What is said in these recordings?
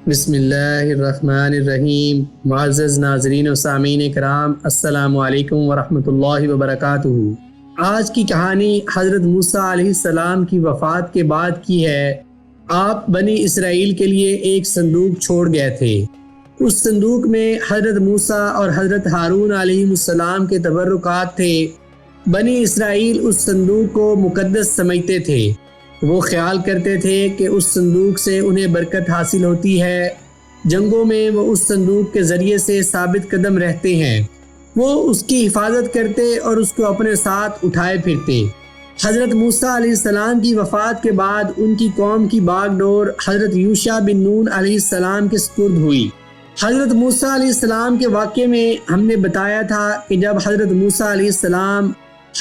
بسم اللہ الرحمن الرحیم۔ معزز ناظرین و سامعین کرام، السلام علیکم ورحمۃ اللہ وبرکاتہ۔ آج کی کہانی حضرت موسیٰ علیہ السلام کی وفات کے بعد کی ہے۔ آپ بنی اسرائیل کے لیے ایک صندوق چھوڑ گئے تھے۔ اس صندوق میں حضرت موسیٰ اور حضرت ہارون علیہ السلام کے تبرکات تھے۔ بنی اسرائیل اس صندوق کو مقدس سمجھتے تھے۔ وہ خیال کرتے تھے کہ اس صندوق سے انہیں برکت حاصل ہوتی ہے۔ جنگوں میں وہ اس صندوق کے ذریعے سے ثابت قدم رہتے ہیں۔ وہ اس کی حفاظت کرتے اور اس کو اپنے ساتھ اٹھائے پھرتے۔ حضرت موسیٰ علیہ السلام کی وفات کے بعد ان کی قوم کی باغ ڈور حضرت یوشع بن نون علیہ السلام کے سپرد ہوئی۔ حضرت موسیٰ علیہ السلام کے واقعے میں ہم نے بتایا تھا کہ جب حضرت موسیٰ علیہ السلام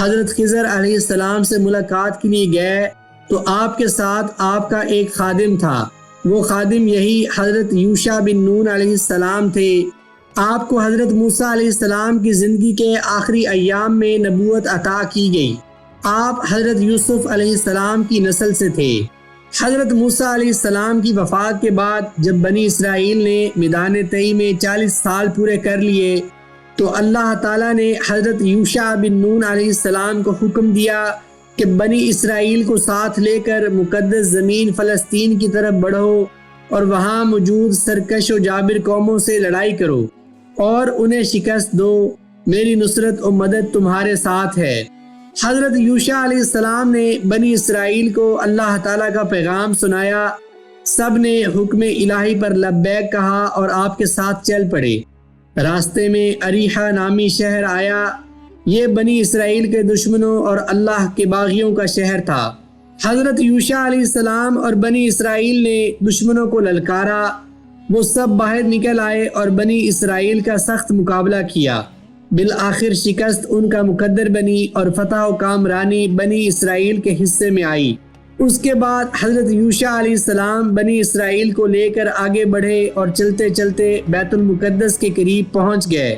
حضرت خضر علیہ السلام سے ملاقات کے لیے گئے تو آپ کے ساتھ آپ کا ایک خادم تھا۔ وہ خادم یہی حضرت یوشع بن نون علیہ السلام تھے۔ آپ کو حضرت موسیٰ علیہ السلام کی زندگی کے آخری ایام میں نبوت عطا کی گئی۔ آپ حضرت یوسف علیہ السلام کی نسل سے تھے۔ حضرت موسیٰ علیہ السلام کی وفات کے بعد جب بنی اسرائیل نے میدان طی میں 40 سال پورے کر لیے تو اللہ تعالیٰ نے حضرت یوشع بن نون علیہ السلام کو حکم دیا کہ بنی اسرائیل کو ساتھ لے کر مقدس زمین فلسطین کی طرف بڑھو اور وہاں موجود سرکش و جابر قوموں سے لڑائی کرو اور انہیں شکست دو۔ میری نصرت و مدد تمہارے ساتھ ہے۔ حضرت یوشع علیہ السلام نے بنی اسرائیل کو اللہ تعالیٰ کا پیغام سنایا۔ سب نے حکم الہی پر لبیک کہا اور آپ کے ساتھ چل پڑے۔ راستے میں اریحہ نامی شہر آیا۔ یہ بنی اسرائیل کے دشمنوں اور اللہ کے باغیوں کا شہر تھا۔ حضرت یوشع علیہ السلام اور بنی اسرائیل نے دشمنوں کو للکارا۔ وہ سب باہر نکل آئے اور بنی اسرائیل کا سخت مقابلہ کیا۔ بالآخر شکست ان کا مقدر بنی اور فتح و کامرانی بنی اسرائیل کے حصے میں آئی۔ اس کے بعد حضرت یوشع علیہ السلام بنی اسرائیل کو لے کر آگے بڑھے اور چلتے چلتے بیت المقدس کے قریب پہنچ گئے۔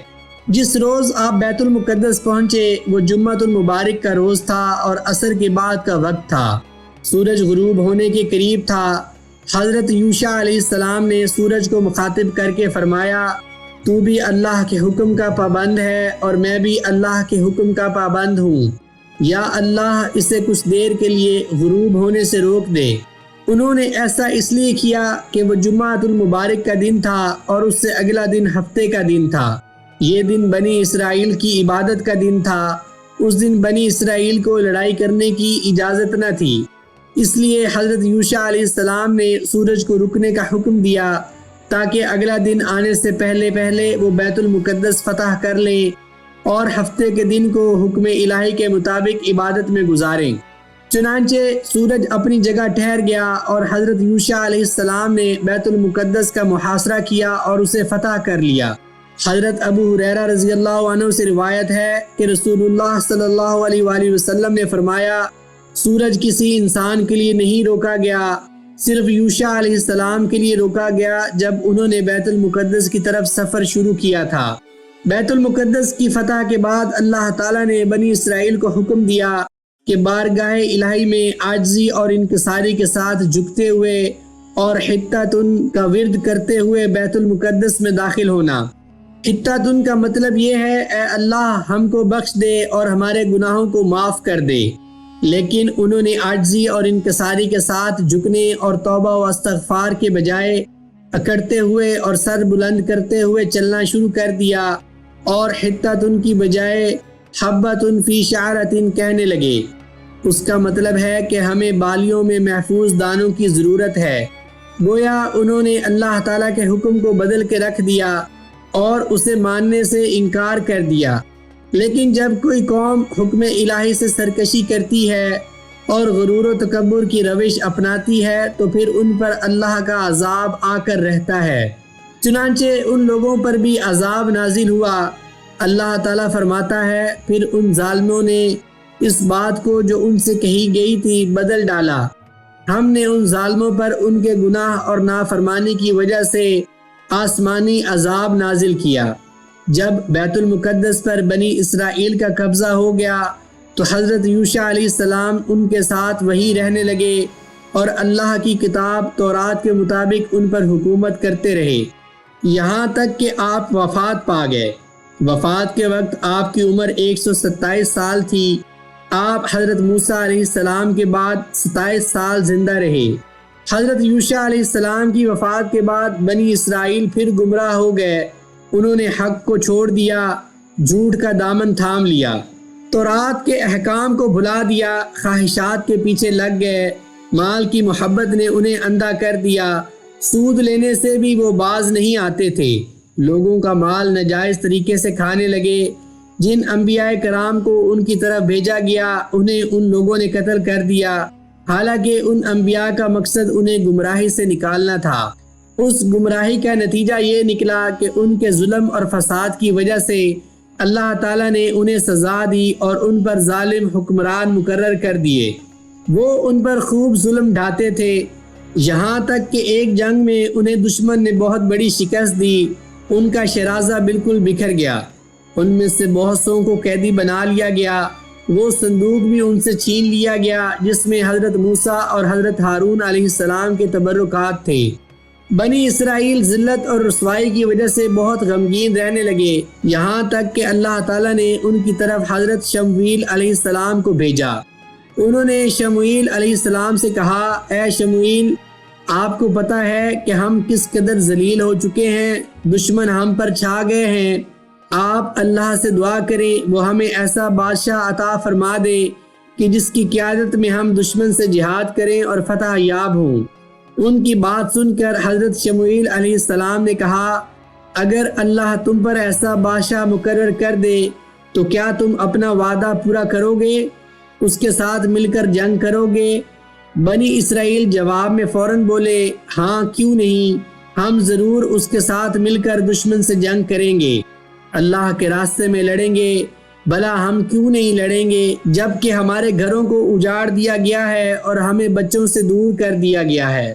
جس روز آپ بیت المقدس پہنچے وہ جمعۃ المبارک کا روز تھا اور عصر کے بعد کا وقت تھا۔ سورج غروب ہونے کے قریب تھا۔ حضرت یوشع علیہ السلام نے سورج کو مخاطب کر کے فرمایا، تو بھی اللہ کے حکم کا پابند ہے اور میں بھی اللہ کے حکم کا پابند ہوں۔ یا اللہ اسے کچھ دیر کے لیے غروب ہونے سے روک دے۔ انہوں نے ایسا اس لیے کیا کہ وہ جمعۃ المبارک کا دن تھا اور اس سے اگلا دن ہفتے کا دن تھا۔ یہ دن بنی اسرائیل کی عبادت کا دن تھا۔ اس دن بنی اسرائیل کو لڑائی کرنے کی اجازت نہ تھی۔ اس لیے حضرت یوشع علیہ السلام نے سورج کو رکنے کا حکم دیا تاکہ اگلا دن آنے سے پہلے وہ بیت المقدس فتح کر لیں اور ہفتے کے دن کو حکم الہی کے مطابق عبادت میں گزاریں۔ چنانچہ سورج اپنی جگہ ٹھہر گیا اور حضرت یوشع علیہ السلام نے بیت المقدس کا محاصرہ کیا اور اسے فتح کر لیا۔ حضرت ابو ہریرہ رضی اللہ عنہ سے روایت ہے کہ رسول اللہ صلی اللہ علیہ وآلہ وسلم نے فرمایا، سورج کسی انسان کے لیے نہیں روکا گیا، صرف یوشع علیہ السلام کے لیے روکا گیا جب انہوں نے بیت المقدس کی طرف سفر شروع کیا تھا۔ بیت المقدس کی فتح کے بعد اللہ تعالیٰ نے بنی اسرائیل کو حکم دیا کہ بارگاہ الہی میں عاجزی اور انکساری کے ساتھ جھکتے ہوئے اور حطۃن کا ورد کرتے ہوئے بیت المقدس میں داخل ہونا۔ حطۃن کا مطلب یہ ہے، اے اللہ ہم کو بخش دے اور ہمارے گناہوں کو معاف کر دے۔ لیکن انہوں نے عاجزی اور انکساری کے ساتھ جھکنے اور توبہ و استغفار کے بجائے اکڑتے ہوئے اور سر بلند کرتے ہوئے چلنا شروع کر دیا اور حطۃن کی بجائے حبۃ فی شعرۃ کہنے لگے۔ اس کا مطلب ہے کہ ہمیں بالیوں میں محفوظ دانوں کی ضرورت ہے۔ گویا انہوں نے اللہ تعالیٰ کے حکم کو بدل کے رکھ دیا اور اسے ماننے سے انکار کر دیا۔ لیکن جب کوئی قوم حکم الہی سے سرکشی کرتی ہے اور غرور و تکبر کی روش اپناتی ہے تو پھر ان پر اللہ کا عذاب آ کر رہتا ہے۔ چنانچہ ان لوگوں پر بھی عذاب نازل ہوا۔ اللہ تعالیٰ فرماتا ہے، پھر ان ظالموں نے اس بات کو جو ان سے کہی گئی تھی بدل ڈالا۔ ہم نے ان ظالموں پر ان کے گناہ اور نافرمانی کی وجہ سے آسمانی عذاب نازل کیا۔ جب بیت المقدس پر بنی اسرائیل کا قبضہ ہو گیا تو حضرت یوشع علیہ السلام ان کے ساتھ وہیں رہنے لگے اور اللہ کی کتاب تورات کے مطابق ان پر حکومت کرتے رہے یہاں تک کہ آپ وفات پا گئے۔ وفات کے وقت آپ کی عمر 127 سال تھی۔ آپ حضرت موسیٰ علیہ السلام کے بعد 27 سال زندہ رہے۔ حضرت یوشع علیہ السلام کی وفات کے بعد بنی اسرائیل پھر گمراہ ہو گئے۔ انہوں نے حق کو چھوڑ دیا، جھوٹ کا دامن تھام لیا، تورات کے احکام کو بھلا دیا، خواہشات کے پیچھے لگ گئے۔ مال کی محبت نے انہیں اندھا کر دیا، سود لینے سے بھی وہ باز نہیں آتے تھے۔ لوگوں کا مال ناجائز طریقے سے کھانے لگے۔ جن انبیاء کرام کو ان کی طرف بھیجا گیا انہیں ان لوگوں نے قتل کر دیا، حالانکہ ان انبیاء کا مقصد انہیں گمراہی سے نکالنا تھا۔ اس گمراہی کا نتیجہ یہ نکلا کہ ان کے ظلم اور فساد کی وجہ سے اللہ تعالیٰ نے انہیں سزا دی اور ان پر ظالم حکمران مقرر کر دیے۔ وہ ان پر خوب ظلم ڈھاتے تھے، یہاں تک کہ ایک جنگ میں انہیں دشمن نے بہت بڑی شکست دی۔ ان کا شرازہ بالکل بکھر گیا، ان میں سے بہت سو کو قیدی بنا لیا گیا۔ وہ صندوق بھی ان سے چھین لیا گیا جس میں حضرت موسیٰ اور حضرت ہارون علیہ السلام کے تبرکات تھے۔ بنی اسرائیل ذلت اور رسوائی کی وجہ سے بہت غمگین رہنے لگے، یہاں تک کہ اللہ تعالیٰ نے ان کی طرف حضرت شمویل علیہ السلام کو بھیجا۔ انہوں نے شمویل علیہ السلام سے کہا، اے شمویل، آپ کو پتہ ہے کہ ہم کس قدر ذلیل ہو چکے ہیں، دشمن ہم پر چھا گئے ہیں۔ آپ اللہ سے دعا کریں وہ ہمیں ایسا بادشاہ عطا فرما دے کہ جس کی قیادت میں ہم دشمن سے جہاد کریں اور فتح یاب ہوں۔ ان کی بات سن کر حضرت شمویل علیہ السلام نے کہا، اگر اللہ تم پر ایسا بادشاہ مقرر کر دے تو کیا تم اپنا وعدہ پورا کرو گے، اس کے ساتھ مل کر جنگ کرو گے؟ بنی اسرائیل جواب میں فوراً بولے، ہاں کیوں نہیں، ہم ضرور اس کے ساتھ مل کر دشمن سے جنگ کریں گے، اللہ کے راستے میں لڑیں گے۔ بھلا ہم کیوں نہیں لڑیں گے جب کہ ہمارے گھروں کو اجاڑ دیا گیا ہے اور ہمیں بچوں سے دور کر دیا گیا ہے۔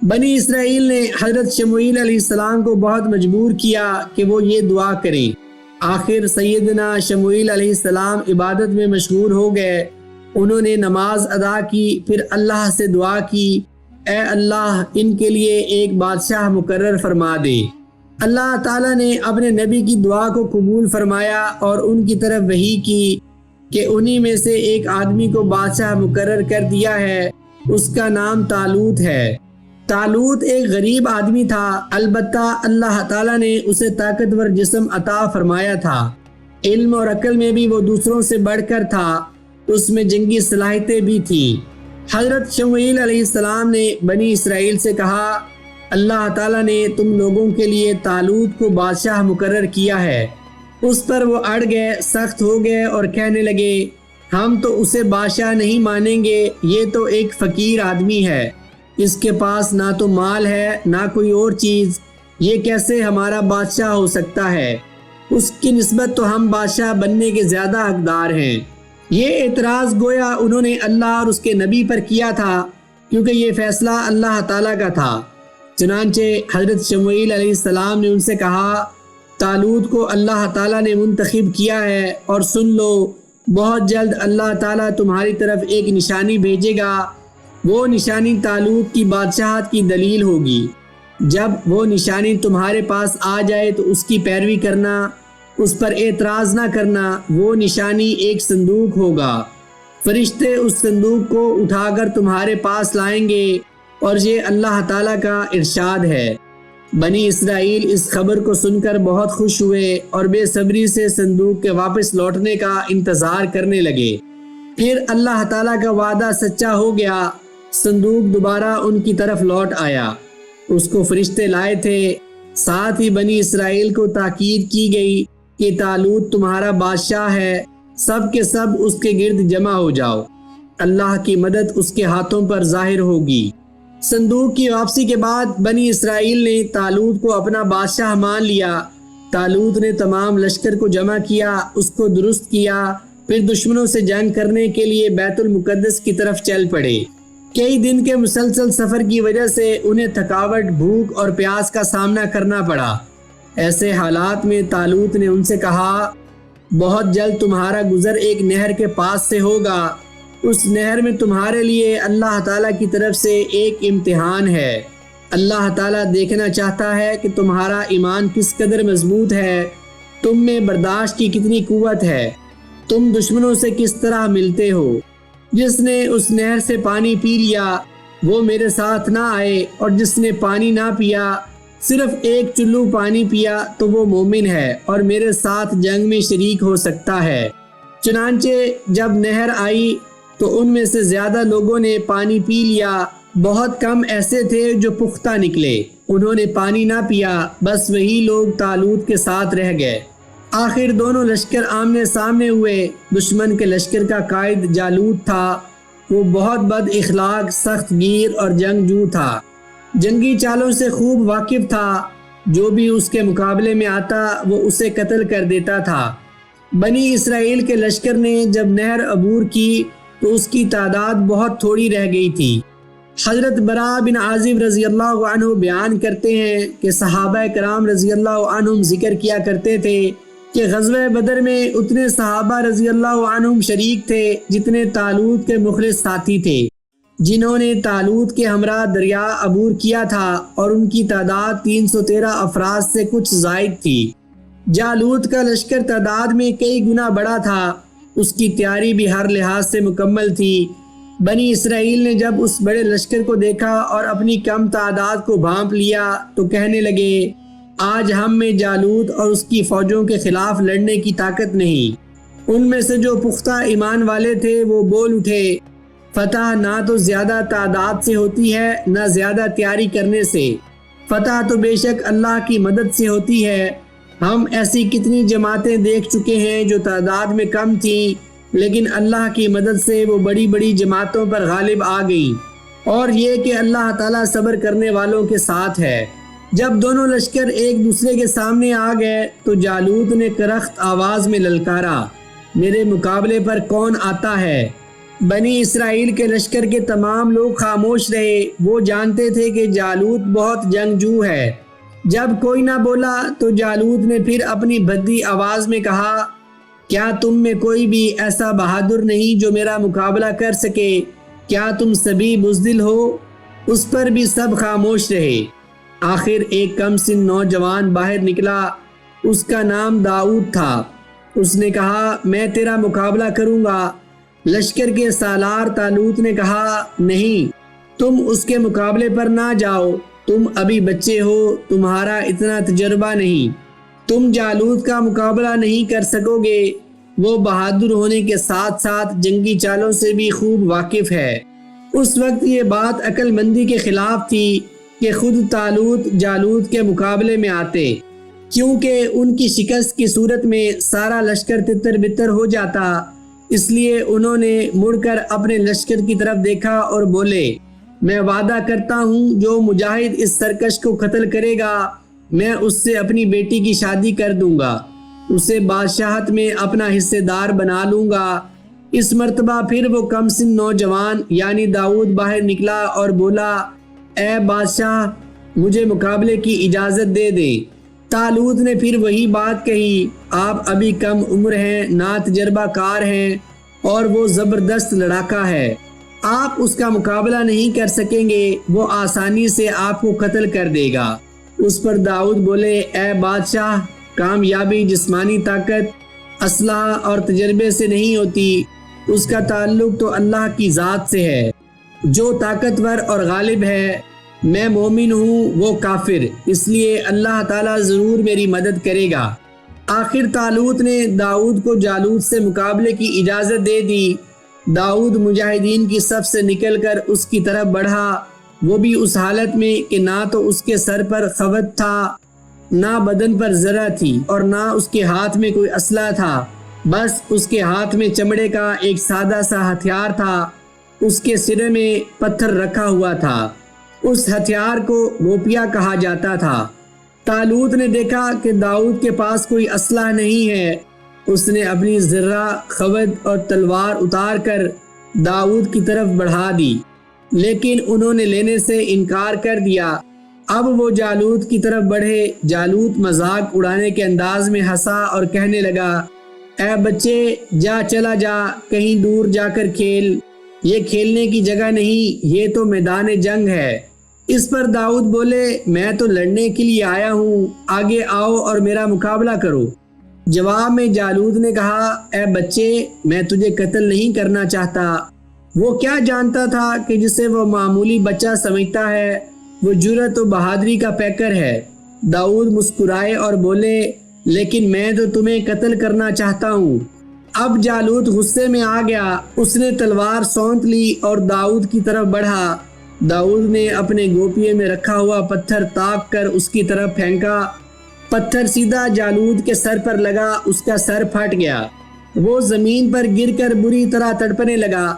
بنی اسرائیل نے حضرت شمویل علیہ السلام کو بہت مجبور کیا کہ وہ یہ دعا کریں۔ آخر سیدنا شمویل علیہ السلام عبادت میں مشغول ہو گئے۔ انہوں نے نماز ادا کی، پھر اللہ سے دعا کی، اے اللہ ان کے لیے ایک بادشاہ مقرر فرما دے۔ اللہ تعالیٰ نے اپنے نبی کی دعا کو قبول فرمایا اور ان کی طرف وحی کی کہ انہی میں سے ایک آدمی کو بادشاہ مقرر کر دیا ہے، اس کا نام طالوت ہے۔ طالوت ایک غریب آدمی تھا، البتہ اللہ تعالیٰ نے اسے طاقتور جسم عطا فرمایا تھا۔ علم اور عقل میں بھی وہ دوسروں سے بڑھ کر تھا، اس میں جنگی صلاحیتیں بھی تھیں۔ حضرت شمویل علیہ السلام نے بنی اسرائیل سے کہا، اللہ تعالیٰ نے تم لوگوں کے لیے طالوت کو بادشاہ مقرر کیا ہے۔ اس پر وہ اڑ گئے، سخت ہو گئے اور کہنے لگے، ہم تو اسے بادشاہ نہیں مانیں گے، یہ تو ایک فقیر آدمی ہے، اس کے پاس نہ تو مال ہے نہ کوئی اور چیز، یہ کیسے ہمارا بادشاہ ہو سکتا ہے؟ اس کی نسبت تو ہم بادشاہ بننے کے زیادہ حقدار ہیں۔ یہ اعتراض گویا انہوں نے اللہ اور اس کے نبی پر کیا تھا، کیونکہ یہ فیصلہ اللہ تعالیٰ کا تھا۔ چنانچہ حضرت شمویل علیہ السلام نے ان سے کہا، طالوت کو اللہ تعالیٰ نے منتخب کیا ہے، اور سن لو، بہت جلد اللہ تعالیٰ تمہاری طرف ایک نشانی بھیجے گا۔ وہ نشانی طالوت کی بادشاہت کی دلیل ہوگی۔ جب وہ نشانی تمہارے پاس آ جائے تو اس کی پیروی کرنا، اس پر اعتراض نہ کرنا۔ وہ نشانی ایک صندوق ہوگا، فرشتے اس صندوق کو اٹھا کر تمہارے پاس لائیں گے، اور یہ اللہ تعالیٰ کا ارشاد ہے۔ بنی اسرائیل اس خبر کو سن کر بہت خوش ہوئے اور بے صبری سے صندوق کے واپس لوٹنے کا انتظار کرنے لگے۔ پھر اللہ تعالیٰ کا وعدہ سچا ہو گیا، صندوق دوبارہ ان کی طرف لوٹ آیا، اس کو فرشتے لائے تھے۔ ساتھ ہی بنی اسرائیل کو تاکید کی گئی کہ طالوت تمہارا بادشاہ ہے، سب کے سب اس کے گرد جمع ہو جاؤ، اللہ کی مدد اس کے ہاتھوں پر ظاہر ہوگی۔ صندوق کی واپسی کے بعد بنی اسرائیل نے طالوت کو اپنا بادشاہ مان لیا۔ طالوت نے تمام لشکر کو جمع کیا، اس کو درست کیا، پھر دشمنوں سے جنگ کرنے کے لیے بیت المقدس کی طرف چل پڑے۔ کئی دن کے مسلسل سفر کی وجہ سے انہیں تھکاوٹ، بھوک اور پیاس کا سامنا کرنا پڑا۔ ایسے حالات میں طالوت نے ان سے کہا، بہت جلد تمہارا گزر ایک نہر کے پاس سے ہوگا، اس نہر میں تمہارے لیے اللہ تعالیٰ کی طرف سے ایک امتحان ہے۔ اللہ تعالیٰ دیکھنا چاہتا ہے کہ تمہارا ایمان کس قدر مضبوط ہے، تم میں برداشت کی کتنی قوت ہے، تم دشمنوں سے کس طرح ملتے ہو۔ جس نے اس نہر سے پانی پی لیا وہ میرے ساتھ نہ آئے، اور جس نے پانی نہ پیا، صرف ایک چلو پانی پیا، تو وہ مومن ہے اور میرے ساتھ جنگ میں شریک ہو سکتا ہے۔ چنانچہ جب نہر آئی تو ان میں سے زیادہ لوگوں نے پانی پی لیا، بہت کم ایسے تھے جو پختہ نکلے، انہوں نے پانی نہ پیا، بس وہی لوگ طالوت کے ساتھ رہ گئے۔ آخر دونوں لشکر آمنے سامنے ہوئے۔ دشمن کے لشکر کا قائد جالوت تھا، وہ بہت بد اخلاق، سخت گیر اور جنگجو تھا، جنگی چالوں سے خوب واقف تھا، جو بھی اس کے مقابلے میں آتا وہ اسے قتل کر دیتا تھا۔ بنی اسرائیل کے لشکر نے جب نہر عبور کی تو اس کی تعداد بہت تھوڑی رہ گئی تھی۔ حضرت براء بن عازب رضی اللہ عنہ بیان کرتے ہیں کہ صحابہ کرام رضی اللہ عنہم ذکر کیا کرتے تھے کہ غزوہ بدر میں اتنے صحابہ رضی اللہ عنہم شریک تھے جتنے طالوت کے مخلص ساتھی تھے، جنہوں نے طالوت کے ہمراہ دریا عبور کیا تھا، اور ان کی تعداد 313 افراد سے کچھ زائد تھی۔ جالوت کا لشکر تعداد میں کئی گنا بڑا تھا، اس کی تیاری بھی ہر لحاظ سے مکمل تھی۔ بنی اسرائیل نے جب اس بڑے لشکر کو دیکھا اور اپنی کم تعداد کو بھانپ لیا تو کہنے لگے، آج ہم میں جالوت اور اس کی فوجوں کے خلاف لڑنے کی طاقت نہیں۔ ان میں سے جو پختہ ایمان والے تھے وہ بول اٹھے، فتح نہ تو زیادہ تعداد سے ہوتی ہے نہ زیادہ تیاری کرنے سے، فتح تو بے شک اللہ کی مدد سے ہوتی ہے۔ ہم ایسی کتنی جماعتیں دیکھ چکے ہیں جو تعداد میں کم تھیں، لیکن اللہ کی مدد سے وہ بڑی بڑی جماعتوں پر غالب آ گئی، اور یہ کہ اللہ تعالیٰ صبر کرنے والوں کے ساتھ ہے۔ جب دونوں لشکر ایک دوسرے کے سامنے آ گئے تو جالوت نے کرخت آواز میں للکارا، میرے مقابلے پر کون آتا ہے؟ بنی اسرائیل کے لشکر کے تمام لوگ خاموش رہے، وہ جانتے تھے کہ جالوت بہت جنگجو ہے۔ جب کوئی نہ بولا تو جالوت نے پھر اپنی بھدی آواز میں کہا، کیا تم میں کوئی بھی ایسا بہادر نہیں جو میرا مقابلہ کر سکے؟ کیا تم سبھی بزدل ہو؟ اس پر بھی سب خاموش رہے۔ آخر ایک کم سن نوجوان باہر نکلا، اس کا نام داؤد تھا۔ اس نے کہا، میں تیرا مقابلہ کروں گا۔ لشکر کے سالار طالوت نے کہا، نہیں، تم اس کے مقابلے پر نہ جاؤ، تم ابھی بچے ہو، تمہارا اتنا تجربہ نہیں، تم جالوت کا مقابلہ نہیں کر سکو گے۔ وہ بہادر ہونے کے ساتھ ساتھ جنگی چالوں سے بھی خوب واقف ہے۔ اس وقت یہ بات عقل مندی کے خلاف تھی کہ خود طالوت جالوت کے مقابلے میں آتے، کیونکہ ان کی شکست کی صورت میں سارا لشکر تتر بتر ہو جاتا۔ اس لیے انہوں نے مڑ کر اپنے لشکر کی طرف دیکھا اور بولے، میں وعدہ کرتا ہوں جو مجاہد اس سرکش کو قتل کرے گا میں اس سے اپنی بیٹی کی شادی کر دوں گا، اسے بادشاہت میں اپنا حصے دار بنا لوں گا۔ اس مرتبہ پھر وہ کم سن نوجوان یعنی داؤد باہر نکلا اور بولا، اے بادشاہ، مجھے مقابلے کی اجازت دے دیں۔ طالوت نے پھر وہی بات کہی، آپ ابھی کم عمر ہیں، نا تجربہ کار ہیں، اور وہ زبردست لڑاکا ہے، آپ اس کا مقابلہ نہیں کر سکیں گے، وہ آسانی سے آپ کو قتل کر دے گا۔ اس پر داؤد بولے، اے بادشاہ، کامیابی جسمانی طاقت، اسلحہ اور تجربے سے نہیں ہوتی، اس کا تعلق تو اللہ کی ذات سے ہے، جو طاقتور اور غالب ہے۔ میں مومن ہوں، وہ کافر، اس لیے اللہ تعالیٰ ضرور میری مدد کرے گا۔ آخر طالوت نے داؤد کو جالوت سے مقابلے کی اجازت دے دی۔ داؤد مجاہدین کی صف سے نکل کر اس کی طرف بڑھا، وہ بھی اس حالت میں کہ نہ تو اس کے سر پر خوت تھا، نہ بدن پر ذرہ تھی، اور نہ اس کے ہاتھ میں کوئی اسلحہ تھا، بس اس کے ہاتھ میں چمڑے کا ایک سادہ سا ہتھیار تھا، اس کے سرے میں پتھر رکھا ہوا تھا، اس ہتھیار کو گوپیا کہا جاتا تھا۔ طالوت نے دیکھا کہ داؤد کے پاس کوئی اسلحہ نہیں ہے، اس نے اپنی ذرہ، خوت اور تلوار اتار کر داؤد کی طرف بڑھا دی، لیکن انہوں نے لینے سے انکار کر دیا۔ اب وہ جالوت کی طرف بڑھے، جالوت مذاق اڑانے کے انداز میں ہنسا اور کہنے لگا، اے بچے، چلا جا، کہیں دور جا کر کھیل، یہ کھیلنے کی جگہ نہیں، یہ تو میدان جنگ ہے۔ اس پر داؤد بولے میں تو لڑنے کے لیے آیا ہوں، آگے آؤ اور میرا مقابلہ کرو۔ جواب میں جالوت نے کہا اے بچے، میں تجھے قتل نہیں کرنا چاہتا۔ وہ کیا جانتا تھا کہ جسے وہ معمولی بچہ سمجھتا ہے وہ جرأت و بہادری کا پیکر ہے۔ داؤد مسکرائے اور بولے لیکن میں تو تمہیں قتل کرنا چاہتا ہوں۔ اب جالوت غصے میں آ گیا، اس نے تلوار سونت لی اور داؤد کی طرف بڑھا۔ داؤد نے اپنے گوپیے میں رکھا ہوا پتھر تاک کر اس کی طرف پھینکا۔ پتھر سیدھا جالوت کے سر پر لگا، اس کا سر پھٹ گیا۔ وہ زمین پر گر کر بری طرح تڑپنے لگا،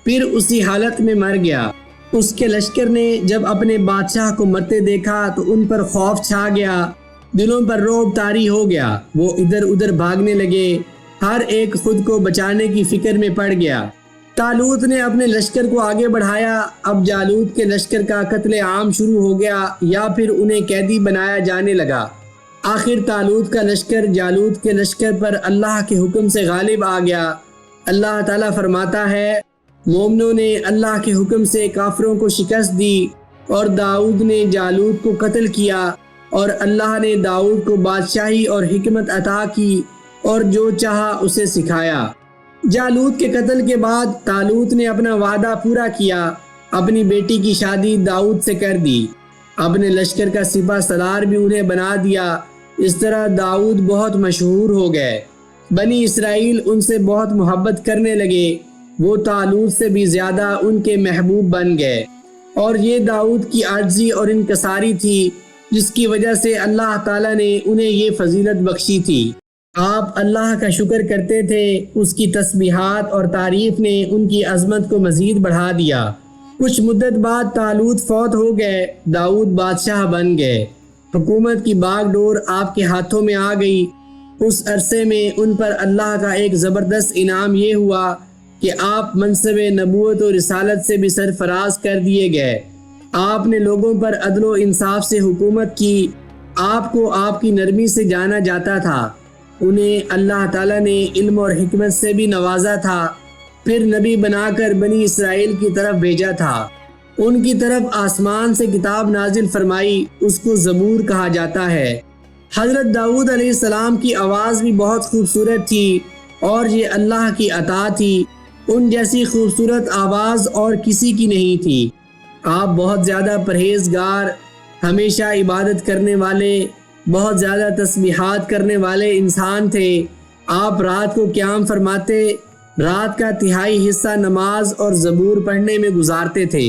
پھر اسی حالت میں مر گیا۔ اس کے لشکر نے جب اپنے بادشاہ کو مرتے دیکھا تو ان پر خوف چھا گیا، دلوں پر رعب طاری ہو گیا۔ وہ ادھر ادھر بھاگنے لگے، ہر ایک خود کو بچانے کی فکر میں پڑ گیا۔ طالوت نے اپنے لشکر کو آگے بڑھایا۔ اب جالوت کے لشکر کا قتل عام شروع ہو گیا یا پھر انہیں قیدی بنایا جانے لگا۔ آخر طالوت کا لشکر جالوت کے لشکر پر اللہ کے حکم سے غالب آ گیا۔ اللہ تعالیٰ فرماتا ہے مومنوں نے اللہ کے حکم سے کافروں کو شکست دی اور داؤد نے جالوت کو قتل کیا، اور اللہ نے داؤد کو بادشاہی اور حکمت عطا کی اور جو چاہا اسے سکھایا۔ جالوت کے قتل کے بعد طالوت نے اپنا وعدہ پورا کیا، اپنی بیٹی کی شادی داؤد سے کر دی، اپنے لشکر کا سپہ سالار بھی انہیں بنا دیا۔ اس طرح داؤد بہت مشہور ہو گئے، بنی اسرائیل ان سے بہت محبت کرنے لگے، وہ طالوت سے بھی زیادہ ان کے محبوب بن گئے۔ اور یہ داؤد کی عاجزی اور انکساری تھی جس کی وجہ سے اللہ تعالیٰ نے انہیں یہ فضیلت بخشی تھی۔ آپ اللہ کا شکر کرتے تھے، اس کی تسبیحات اور تعریف نے ان کی عظمت کو مزید بڑھا دیا۔ کچھ مدت بعد طالوت فوت ہو گئے، داؤد بادشاہ بن گئے، حکومت کی باغ ڈور آپ کے ہاتھوں میں آ گئی۔ اس عرصے میں ان پر اللہ کا ایک زبردست انعام یہ ہوا کہ آپ منصب نبوت و رسالت سے بھی سرفراز کر دیے گئے۔ آپ نے لوگوں پر عدل و انصاف سے حکومت کی، آپ کو آپ کی نرمی سے جانا جاتا تھا۔ انہیں اللہ تعالیٰ نے علم اور حکمت سے بھی نوازا تھا، پھر نبی بنا کر بنی اسرائیل کی طرف بھیجا تھا۔ ان کی طرف آسمان سے کتاب نازل فرمائی، اس کو زبور کہا جاتا ہے۔ حضرت داؤد علیہ السلام کی آواز بھی بہت خوبصورت تھی اور یہ اللہ کی عطا تھی، ان جیسی خوبصورت آواز اور کسی کی نہیں تھی۔ آپ بہت زیادہ پرہیزگار، ہمیشہ عبادت کرنے والے، بہت زیادہ تسبیحات کرنے والے انسان تھے۔ آپ رات کو قیام فرماتے، رات کا تہائی حصہ نماز اور زبور پڑھنے میں گزارتے تھے۔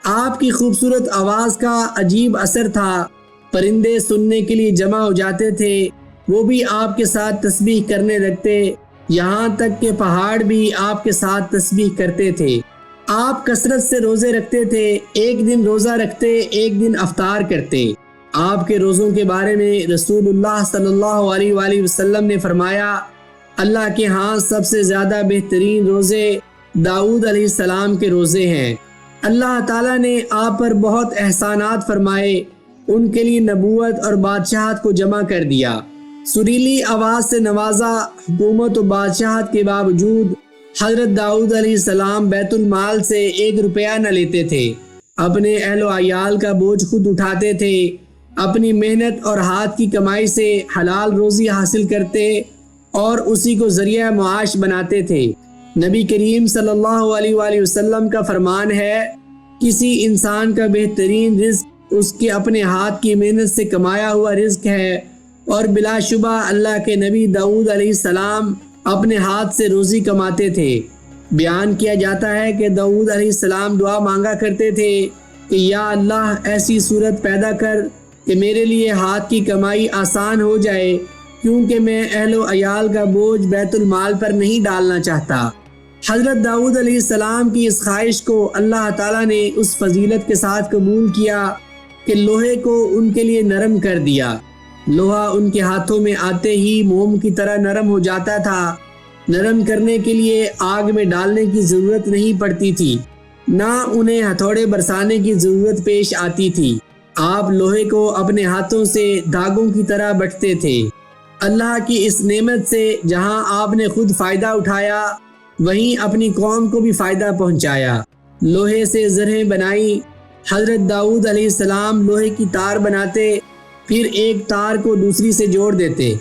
آپ کی خوبصورت آواز کا عجیب اثر تھا، پرندے سننے کے لیے جمع ہو جاتے تھے، وہ بھی آپ کے ساتھ تسبیح کرنے لگتے، یہاں تک کہ پہاڑ بھی آپ کے ساتھ تسبیح کرتے تھے۔ آپ کثرت سے روزے رکھتے تھے، ایک دن روزہ رکھتے، ایک دن افطار کرتے۔ آپ کے روزوں کے بارے میں رسول اللہ صلی اللہ علیہ وآلہ وسلم نے فرمایا اللہ کے ہاں سب سے زیادہ بہترین روزے داؤد علیہ السلام کے روزے ہیں۔ اللہ تعالیٰ نے آپ پر بہت احسانات فرمائے، ان کے لیے نبوت اور بادشاہت کو جمع کر دیا، سریلی آواز سے نوازا۔ حکومت و بادشاہت کے باوجود حضرت داؤد علیہ السلام بیت المال سے 1 روپیہ نہ لیتے تھے، اپنے اہل و عیال کا بوجھ خود اٹھاتے تھے، اپنی محنت اور ہاتھ کی کمائی سے حلال روزی حاصل کرتے اور اسی کو ذریعہ معاش بناتے تھے۔ نبی کریم صلی اللہ علیہ وآلہ وسلم کا فرمان ہے کسی انسان کا بہترین رزق اس کے اپنے ہاتھ کی محنت سے کمایا ہوا رزق ہے، اور بلا شبہ اللہ کے نبی داؤد علیہ السلام اپنے ہاتھ سے روزی کماتے تھے۔ بیان کیا جاتا ہے کہ داؤد علیہ السلام دعا مانگا کرتے تھے کہ یا اللہ ایسی صورت پیدا کر کہ میرے لیے ہاتھ کی کمائی آسان ہو جائے، کیونکہ میں اہل و عیال کا بوجھ بیت المال پر نہیں ڈالنا چاہتا۔ حضرت داؤد علیہ السلام کی اس خواہش کو اللہ تعالیٰ نے اس فضیلت کے ساتھ قبول کیا کہ لوہے کو ان کے لیے نرم کر دیا۔ لوہا ان کے ہاتھوں میں آتے ہی موم کی طرح نرم ہو جاتا تھا۔ نرم کرنے کے لیے آگ میں ڈالنے کی ضرورت نہیں پڑتی تھی، نہ انہیں ہتھوڑے برسانے کی ضرورت پیش آتی تھی۔ آپ لوہے کو اپنے ہاتھوں سے دھاگوں کی طرح بٹتے تھے۔ اللہ کی اس نعمت سے جہاں آپ نے خود فائدہ اٹھایا، وہیں اپنی قوم کو بھی فائدہ پہنچایا۔ لوہے سے زرہیں بنائی۔ حضرت داؤد علیہ السلام لوہے کی تار بناتے، پھر ایک تار کو دوسری سے جوڑ دیتے،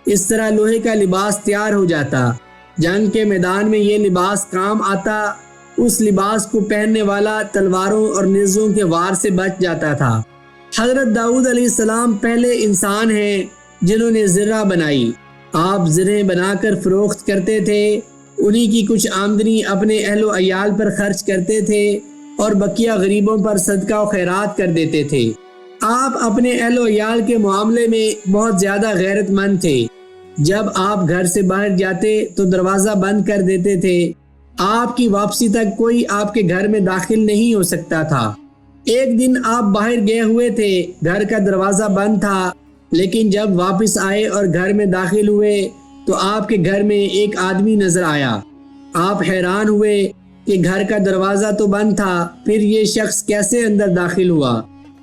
اس طرح لوہے کا لباس تیار ہو جاتا۔ جنگ کے میدان میں یہ لباس کام آتا۔ اس لباس کو پہننے والا تلواروں اور نیزوں کے وار سے بچ جاتا تھا۔ حضرت داؤد علیہ السلام پہلے انسان ہیں جنہوں نے زرہ بنائی۔ آپ زرہیں بنا کر فروخت کرتے تھے، انہی کی کچھ آمدنی اپنے اہل و عیال پر خرچ کرتے تھے اور بقیہ غریبوں پر صدقہ و خیرات کر دیتے تھے۔ آپ اپنے اہل و عیال کے معاملے میں بہت زیادہ غیرت مند تھے۔ جب آپ گھر سے باہر جاتے تو دروازہ بند کر دیتے تھے۔ آپ کی واپسی تک کوئی آپ کے گھر میں داخل نہیں ہو سکتا تھا۔ ایک دن آپ باہر گئے ہوئے تھے، گھر کا دروازہ بند تھا، لیکن جب واپس آئے اور گھر میں داخل ہوئے تو آپ کے گھر میں ایک آدمی نظر آیا۔ آپ حیران ہوئے کہ گھر کا دروازہ تو بند تھا، پھر یہ شخص کیسے اندر داخل ہوا؟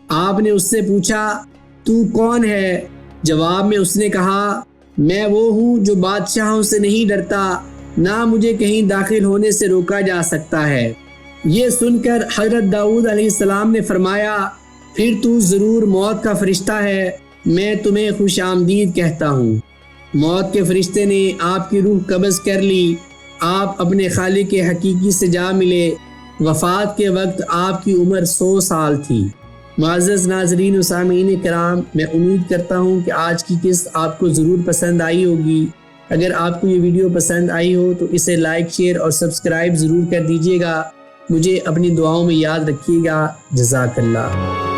آپ نے اس سے پوچھا، تو کون ہے؟ جواب میں اس نے کہا، میں وہ ہوں جو بادشاہوں سے نہیں ڈرتا، نہ مجھے کہیں داخل ہونے سے روکا جا سکتا ہے۔ یہ سن کر حضرت داؤد علیہ السلام نے فرمایا، پھر تو ضرور موت کا فرشتہ ہے، میں تمہیں خوش آمدید کہتا ہوں۔ موت کے فرشتے نے آپ کی روح قبض کر لی۔ آپ اپنے خالق حقیقی سے جا ملے۔ وفات کے وقت آپ کی عمر 100 سال تھی۔ معزز ناظرین و سامعین کرام، میں امید کرتا ہوں کہ آج کی قسط آپ کو ضرور پسند آئی ہوگی۔ اگر آپ کو یہ ویڈیو پسند آئی ہو تو اسے لائک، شیئر اور سبسکرائب ضرور کر دیجیے گا۔ مجھے اپنی دعاؤں میں یاد رکھیے گا۔ جزاک اللہ۔